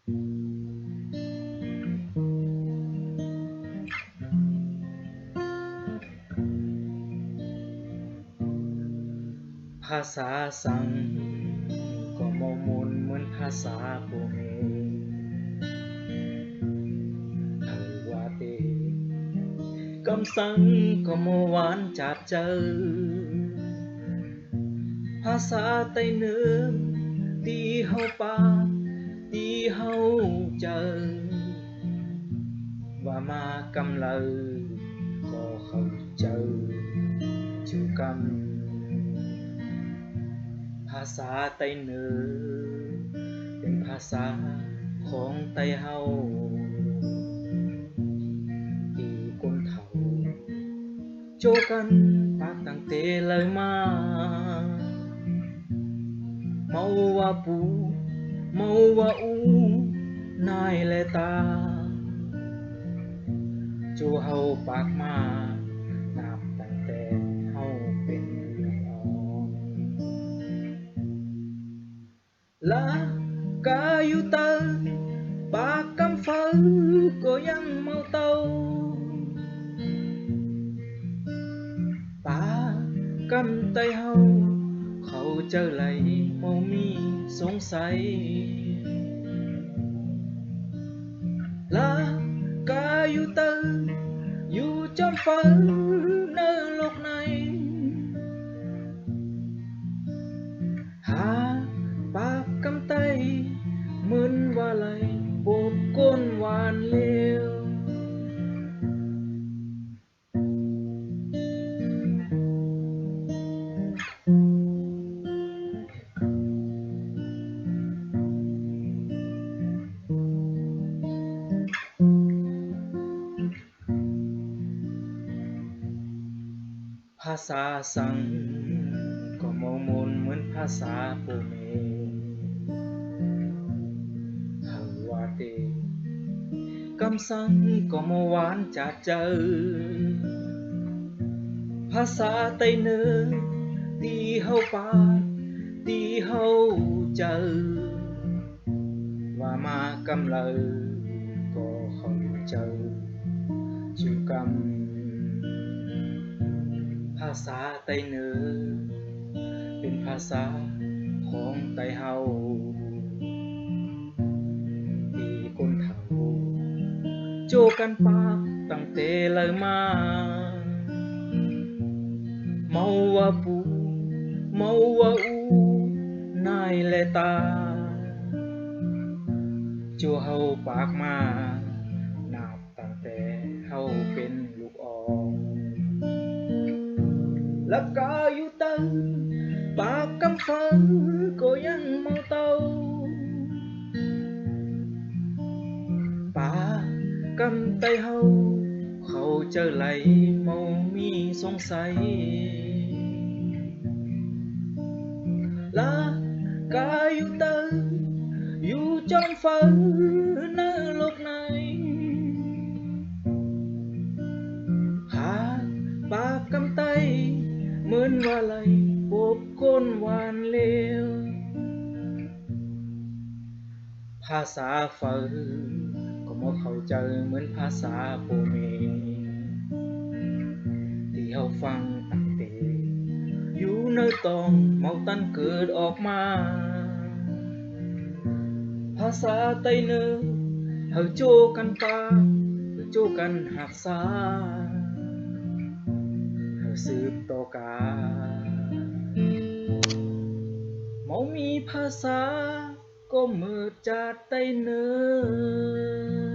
ภาษาสังก็มมนเหมือนภาษาโปเมเธอว่าเตกำสังก็มหวานจับเจอภาษาไตเนื้อตีเฮาปาตีเฮาเจอว่ามากำเลอก็เขาเจอจูกำภาษาไตเหนือเป็นภาษาของไตเฮาที่คนเฒ่าโจกันปากตั้งแต่เลยมาเมาว่าปูเมาว่าอูนายและตาโจเฮาปากมานับตั้งแต่เฮาเป็นลูกอ่อนละกาอยู่เตอปากกำฝือก็ยังเมาเตาปากกำไตเฮาเขาเจอไหลเมามีสงสัยละกาอยู่เตออยู่จอมฝันในโลกในหาปากกำไตเหมือนว่าไหลโบกก้นหวานเลวภาษาสังก็มองมนเหมือนภาษาโปเมเฮาว่าเตกำสังก็มหวานจัดเจอภาษาไตเนื้อตีเฮาปาตีเฮาเจอว่ามากำเลอก็เขาเจอจูกำภาษาไตเหนือเป็นภาษาของไตเฮาที่คนเฒ่าโจกันปากตั้งแต่เลยมาเมาว่าปูเมาว่าอูนายและตาโจเฮาปากมานับตั้งแต่เฮาเป็นลูกอ่อนและก็อยู่ตั้งปากกำฟังก็ยังเมาเตาปากกำไตเฮาเขาเจอไหลเมามีสงสัยละกาอยู่ตั้งอยู่จอมฝันในโลกในหาปากกำไตเหมือนว่าไหลโบกก้นหวานเลวภาษาฝือก็บ่เข้าใจเหมือนภาษาโปเมที่เฮาฟังตั้งแต่อยู่ในตองเมาตันเกิดออกมาภาษาไตเนื้อเฮาโจกันปาโจกันหักษาสืบต่อกาเมามีภาษาก็เมิดจากไตเนื้อ